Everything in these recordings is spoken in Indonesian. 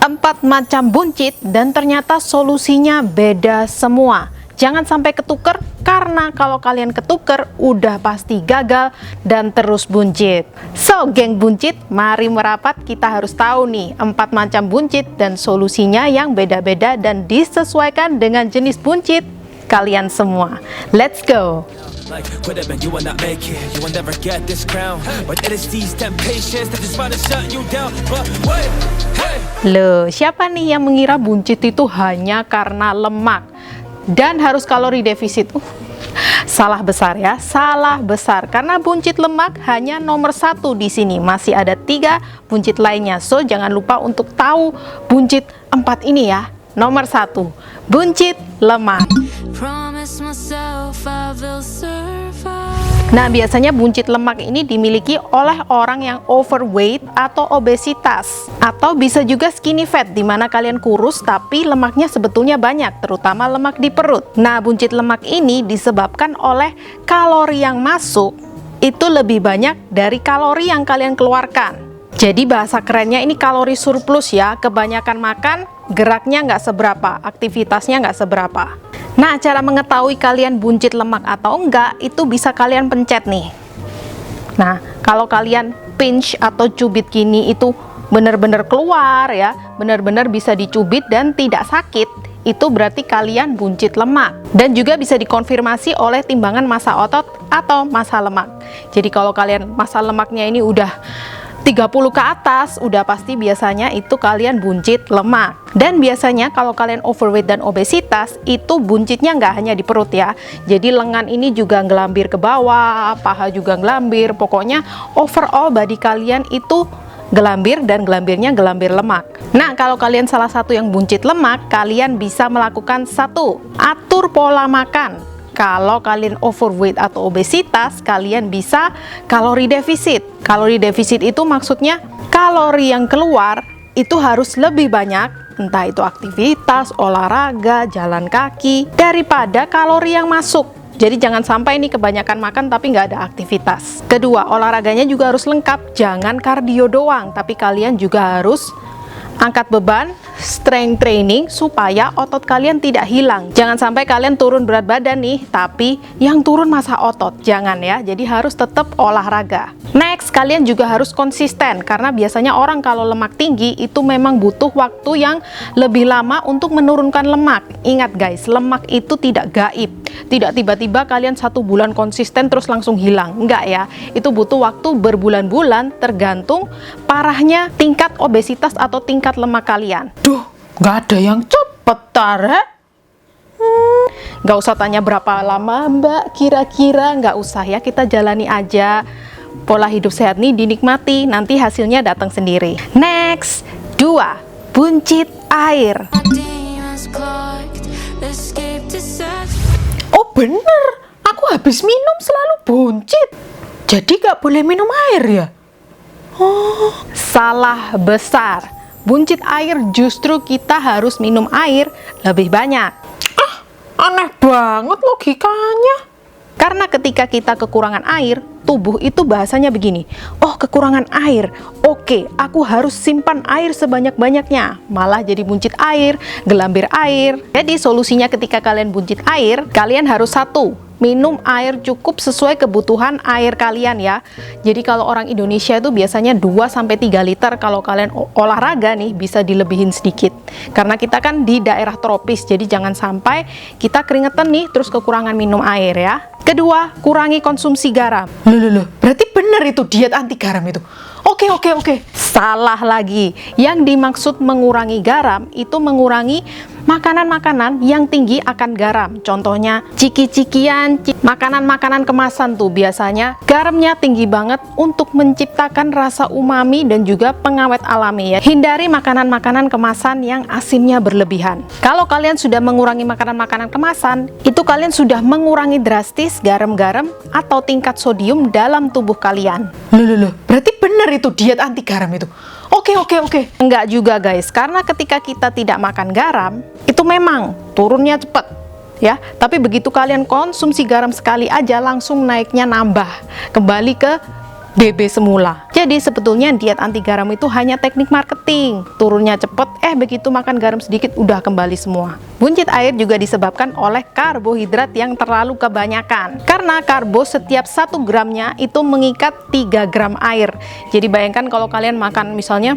4 macam buncit dan ternyata solusinya beda semua. Jangan sampai ketuker, karena kalau kalian ketuker udah pasti gagal dan terus buncit. So, geng buncit, mari merapat, kita harus tahu nih 4 macam buncit dan solusinya yang beda-beda dan disesuaikan dengan jenis buncit kalian semua. Let's go! Like whatever you will not make it, you will never get this crown. But it is these temptations that just want to shut you down. But wait, hey. Loh, siapa nih yang mengira buncit itu hanya karena lemak dan harus kalori defisit? Salah besar ya, salah besar. Karena buncit lemak hanya nomor 1 di sini. Masih ada 3 buncit lainnya. So, jangan lupa untuk tahu buncit 4 ini ya. Nomor 1, buncit lemak. Nah, biasanya buncit lemak ini dimiliki oleh orang yang overweight atau obesitas, atau bisa juga skinny fat, dimana kalian kurus tapi lemaknya sebetulnya banyak, terutama lemak di perut. Nah, buncit lemak ini disebabkan oleh kalori yang masuk itu lebih banyak dari kalori yang kalian keluarkan. Jadi bahasa kerennya ini kalori surplus ya, kebanyakan makan, geraknya nggak seberapa, aktivitasnya nggak seberapa. Nah, cara mengetahui kalian buncit lemak atau enggak, itu bisa kalian pencet nih. Nah, kalau kalian pinch atau cubit gini itu benar-benar keluar ya, benar-benar bisa dicubit dan tidak sakit, itu berarti kalian buncit lemak. Dan juga bisa dikonfirmasi oleh timbangan massa otot atau massa lemak. Jadi kalau kalian massa lemaknya ini udah 30 ke atas, udah pasti biasanya itu kalian buncit lemak. Dan biasanya kalau kalian overweight dan obesitas, itu buncitnya nggak hanya di perut ya. Jadi lengan ini juga ngelambir ke bawah, paha juga ngelambir. Pokoknya overall body kalian itu gelambir, dan gelambirnya gelambir lemak. Nah, kalau kalian salah satu yang buncit lemak, kalian bisa melakukan 1, atur pola makan. Kalau kalian overweight atau obesitas, kalian bisa kalori defisit. Kalori defisit itu maksudnya kalori yang keluar itu harus lebih banyak, entah itu aktivitas, olahraga, jalan kaki, daripada kalori yang masuk. Jadi jangan sampai ini kebanyakan makan tapi nggak ada aktivitas. Kedua, olahraganya juga harus lengkap, jangan kardio doang, tapi kalian juga harus angkat beban, strength training, supaya otot kalian tidak hilang. Jangan sampai kalian turun berat badan nih, tapi yang turun massa otot, jangan ya. Jadi harus tetap olahraga. Next, kalian juga harus konsisten, karena biasanya orang kalau lemak tinggi itu memang butuh waktu yang lebih lama untuk menurunkan lemak. Ingat guys, lemak itu tidak gaib. Tidak tiba-tiba kalian 1 bulan konsisten terus langsung hilang, enggak ya. Itu butuh waktu berbulan-bulan, tergantung parahnya tingkat obesitas atau tingkat lemak kalian. Duh, nggak ada yang cepet, Tara. Nggak usah tanya berapa lama mbak, kira-kira nggak usah ya, kita jalani aja. Pola hidup sehat nih dinikmati, nanti hasilnya datang sendiri. Next, 2, buncit air. Oh bener, aku habis minum selalu buncit. Jadi gak boleh minum air ya? Oh, salah besar. Buncit air justru kita harus minum air lebih banyak. Ah, aneh banget logikanya. Karena ketika kita kekurangan air, tubuh itu bahasanya begini, oh kekurangan air, oke, aku harus simpan air sebanyak-banyaknya. Malah jadi buncit air, gelambir air. Jadi solusinya ketika kalian buncit air, kalian harus 1, minum air cukup sesuai kebutuhan air kalian ya. Jadi kalau orang Indonesia itu biasanya 2-3 liter, kalau kalian olahraga nih bisa dilebihin sedikit. Karena kita kan di daerah tropis, jadi jangan sampai kita keringetan nih terus kekurangan minum air ya. Kedua, kurangi konsumsi garam. Loh, berarti bener itu diet anti garam itu. Oke. Salah lagi. Yang dimaksud mengurangi garam itu mengurangi makanan-makanan yang tinggi akan garam. Contohnya ciki-cikian, makanan-makanan kemasan tuh biasanya garamnya tinggi banget untuk menciptakan rasa umami dan juga pengawet alami ya. Hindari makanan-makanan kemasan yang asinnya berlebihan. Kalau kalian sudah mengurangi makanan-makanan kemasan, itu kalian sudah mengurangi drastis garam-garam atau tingkat sodium dalam tubuh kalian. Loh, berarti bener itu diet anti garam itu. Oke. Enggak juga guys, karena ketika kita tidak makan garam, itu memang turunnya cepat ya, tapi begitu kalian konsumsi garam sekali aja langsung naiknya nambah, kembali ke BB semula. Jadi sebetulnya diet anti garam itu hanya teknik marketing. Turunnya cepet, begitu makan garam sedikit udah kembali semua. Buncit air juga disebabkan oleh karbohidrat yang terlalu kebanyakan. Karena karbo setiap 1 gramnya itu mengikat 3 gram air. Jadi bayangkan kalau kalian makan misalnya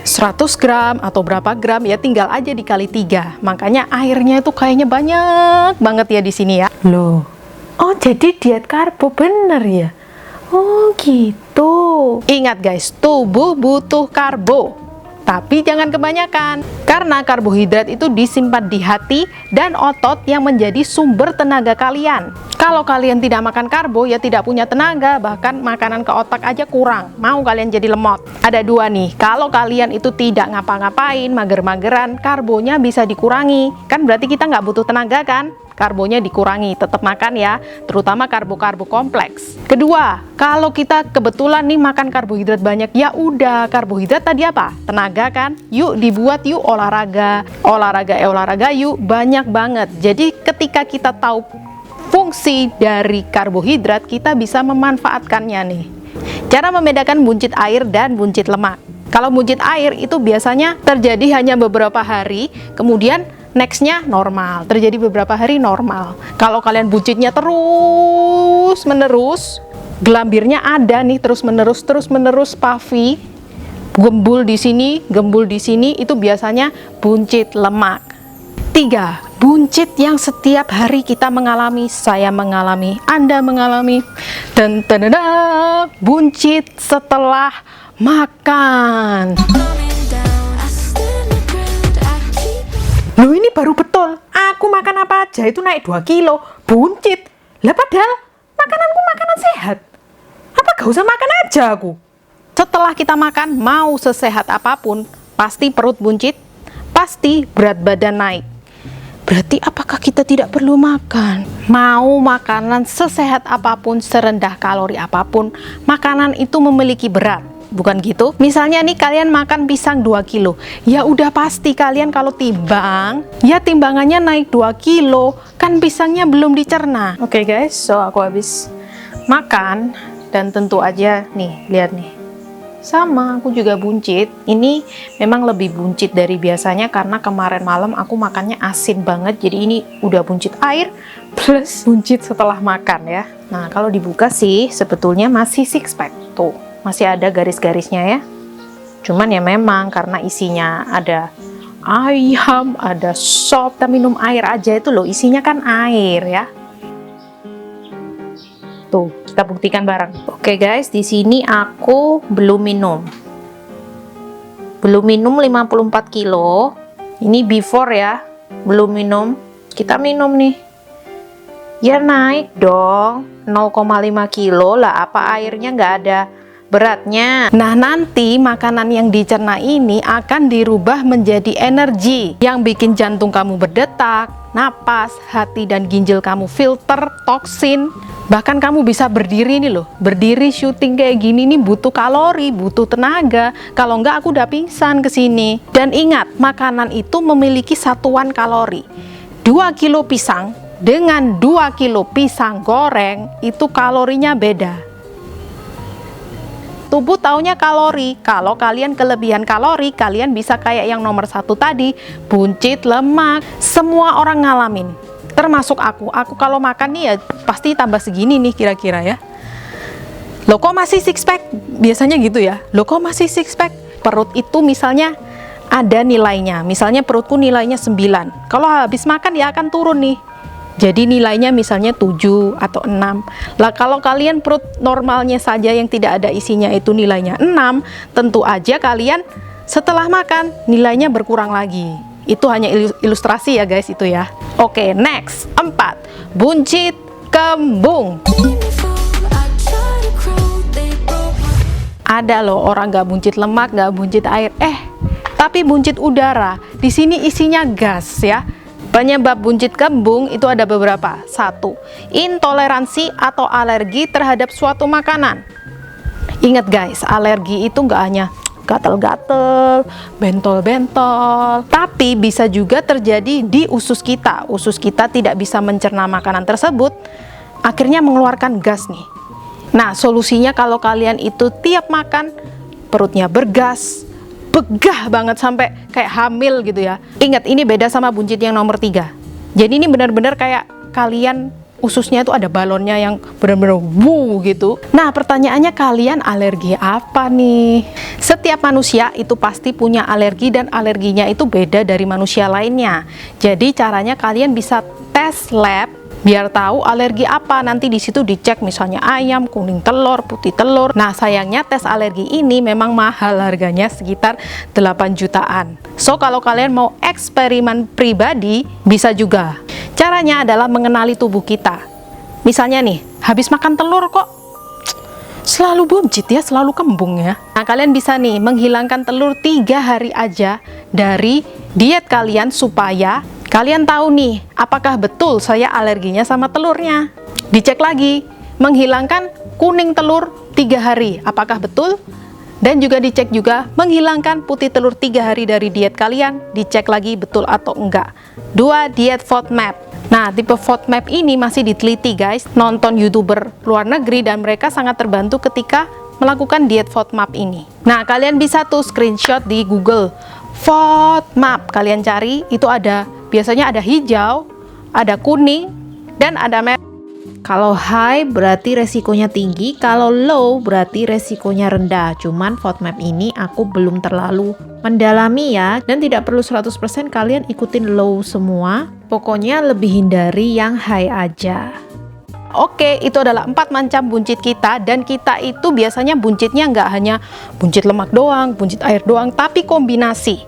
100 gram atau berapa gram, ya tinggal aja dikali 3. Makanya airnya itu kayaknya banyak banget ya di sini ya. Loh, oh jadi diet karbo bener ya? Oh gitu. Ingat guys, tubuh butuh karbo, tapi jangan kebanyakan. Karena karbohidrat itu disimpan di hati dan otot yang menjadi sumber tenaga kalian. Kalau kalian tidak makan karbo, ya tidak punya tenaga, bahkan makanan ke otak aja kurang. Mau kalian jadi lemot. Ada 2 nih, kalau kalian itu tidak ngapa-ngapain, mager-mageran, karbonya bisa dikurangi. Kan berarti kita nggak butuh tenaga kan? Karbonya dikurangi, tetap makan ya, terutama karbo-karbo kompleks. Kedua, kalau kita kebetulan nih makan karbohidrat banyak, ya udah, karbohidrat tadi apa? Tenaga kan? Yuk dibuat yuk olahraga yuk, banyak banget. Jadi ketika kita tahu fungsi dari karbohidrat, kita bisa memanfaatkannya nih. Cara membedakan buncit air dan buncit lemak. Kalau buncit air itu biasanya terjadi hanya beberapa hari, kemudian nextnya normal, terjadi beberapa hari normal. Kalau kalian buncitnya terus menerus, gelambirnya ada nih terus menerus puffy, gembul di sini, itu biasanya buncit lemak. 3. Buncit yang setiap hari kita mengalami, saya mengalami, Anda mengalami, dan buncit setelah makan. Loh ini baru betul, aku makan apa aja itu naik 2 kilo, buncit. Lah padahal makananku makanan sehat. Apa gak usah makan aja aku? Setelah kita makan, mau sesehat apapun, pasti perut buncit, pasti berat badan naik. Berarti apakah kita tidak perlu makan? Mau makanan sesehat apapun, serendah kalori apapun, makanan itu memiliki berat. Bukan gitu? Misalnya nih kalian makan pisang 2 kilo, ya udah pasti kalian kalau timbang, ya timbangannya naik 2 kilo, kan pisangnya belum dicerna. Oke guys, so aku habis makan, dan tentu aja nih, lihat nih. Sama, aku juga buncit. Ini memang lebih buncit dari biasanya karena kemarin malam aku makannya asin banget, jadi ini udah buncit air plus buncit setelah makan ya. Nah, kalau dibuka sih sebetulnya masih six pack tuh. Masih ada garis-garisnya ya. Cuman ya memang karena isinya ada ayam, ada sop, kita minum air aja itu loh, isinya kan air ya. Tuh, kita buktikan bareng. Oke guys, di sini aku belum minum. Belum minum 54 kilo. Ini before ya. Belum minum. Kita minum nih. Ya naik dong. 0,5 kilo lah, apa airnya nggak ada beratnya. Nah, nanti makanan yang dicerna ini akan dirubah menjadi energi yang bikin jantung kamu berdetak, napas, hati dan ginjal kamu filter toksin. Bahkan kamu bisa berdiri nih loh, berdiri syuting kayak gini nih butuh kalori, butuh tenaga. Kalau enggak aku udah pingsan ke sini. Dan ingat, makanan itu memiliki satuan kalori. 2 kilo pisang dengan 2 kilo pisang goreng itu kalorinya beda. Tubuh taunya kalori. Kalau kalian kelebihan kalori, kalian bisa kayak yang nomor 1 tadi, buncit lemak. Semua orang ngalamin, termasuk aku. Aku kalau makan nih ya pasti tambah segini nih kira-kira ya. Loh kok masih six pack? Biasanya gitu ya. Loh kok masih six pack? Perut itu misalnya ada nilainya. Misalnya perutku nilainya 9. Kalau habis makan ya akan turun nih. Jadi nilainya misalnya 7 atau 6. Lah kalau kalian perut normalnya saja yang tidak ada isinya itu nilainya 6, tentu aja kalian setelah makan nilainya berkurang lagi. Itu hanya ilustrasi ya guys itu ya. Oke, next. 4. Buncit kembung. Ada loh orang gak buncit lemak, gak buncit air, tapi buncit udara. Di sini isinya gas ya. Penyebab buncit kembung itu ada beberapa. 1. Intoleransi atau alergi terhadap suatu makanan. Ingat guys, alergi itu nggak hanya gatel-gatel, bentol-bentol, tapi bisa juga terjadi di usus kita. Usus kita tidak bisa mencerna makanan tersebut, akhirnya mengeluarkan gas nih. Nah, solusinya kalau kalian itu tiap makan perutnya bergas, begah banget sampai kayak hamil gitu ya. Ingat, ini beda sama buncit yang nomor 3. Jadi ini benar-benar kayak kalian ususnya itu ada balonnya yang benar-benar wuh gitu. Nah, pertanyaannya, kalian alergi apa nih? Setiap manusia itu pasti punya alergi dan alerginya itu beda dari manusia lainnya. Jadi caranya kalian bisa tes lab biar tahu alergi apa. Nanti di situ dicek misalnya ayam, kuning telur, putih telur. Nah, sayangnya tes alergi ini memang mahal, harganya sekitar 8 jutaan. So, kalau kalian mau eksperimen pribadi, bisa juga. Caranya adalah mengenali tubuh kita. Misalnya nih, habis makan telur kok selalu buncit ya, selalu kembung ya. Nah, kalian bisa nih menghilangkan telur 3 hari aja dari diet kalian supaya kalian tahu nih, apakah betul saya alerginya sama telurnya. Dicek lagi, menghilangkan kuning telur 3 hari, apakah betul? Dan juga dicek juga, menghilangkan putih telur 3 hari dari diet kalian, dicek lagi betul atau enggak. 2, diet FODMAP. Nah, tipe FODMAP ini masih diteliti guys, nonton YouTuber luar negeri dan mereka sangat terbantu ketika melakukan diet FODMAP ini. Nah, kalian bisa tuh screenshot di Google, FODMAP, kalian cari, itu ada, biasanya ada hijau, ada kuning, dan ada merah. Kalau high berarti resikonya tinggi, kalau low berarti resikonya rendah. Cuman FODMAP ini aku belum terlalu mendalami ya, dan tidak perlu 100% kalian ikutin low semua. Pokoknya lebih hindari yang high aja. Oke, itu adalah 4 macam buncit kita, dan kita itu biasanya buncitnya nggak hanya buncit lemak doang, buncit air doang, tapi kombinasi.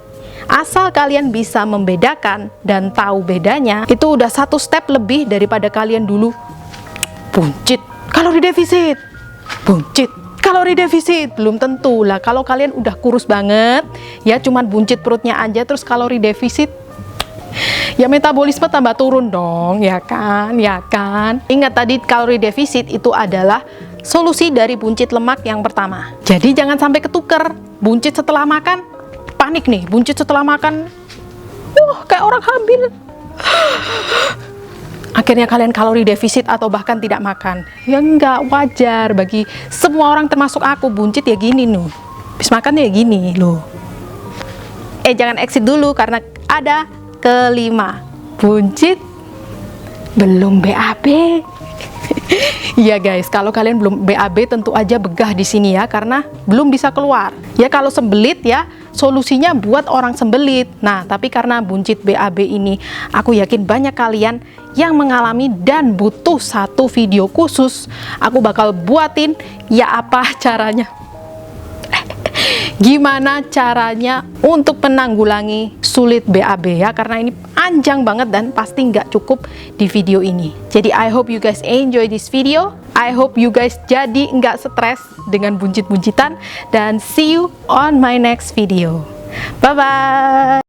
Asal kalian bisa membedakan dan tahu bedanya, itu udah 1 step lebih daripada kalian dulu buncit kalori defisit, buncit kalori defisit. Belum tentu lah, kalau kalian udah kurus banget ya, cuman buncit perutnya aja terus kalori defisit, ya metabolisme tambah turun dong, ya kan, ya kan. Ingat tadi kalori defisit itu adalah solusi dari buncit lemak yang pertama. Jadi jangan sampai ketuker buncit setelah makan, panik nih, buncit setelah makan, kayak orang hamil. Akhirnya kalian kalori defisit atau bahkan tidak makan. Ya enggak, wajar bagi semua orang termasuk aku. Buncit ya gini loh, habis makan ya gini loh. Jangan exit dulu karena ada kelima, buncit belum BAB. Iya guys, kalau kalian belum BAB tentu aja begah di sini ya, karena belum bisa keluar. Ya kalau sembelit ya, solusinya buat orang sembelit. Nah, tapi karena buncit BAB ini, aku yakin banyak kalian yang mengalami dan butuh satu video khusus. Aku bakal buatin ya apa caranya. Gimana caranya untuk menanggulangi sulit BAB ya, karena ini panjang banget dan pasti nggak cukup di video ini. Jadi I hope you guys enjoy this video. I hope you guys jadi nggak stres dengan buncit-buncitan, dan see you on my next video. Bye bye.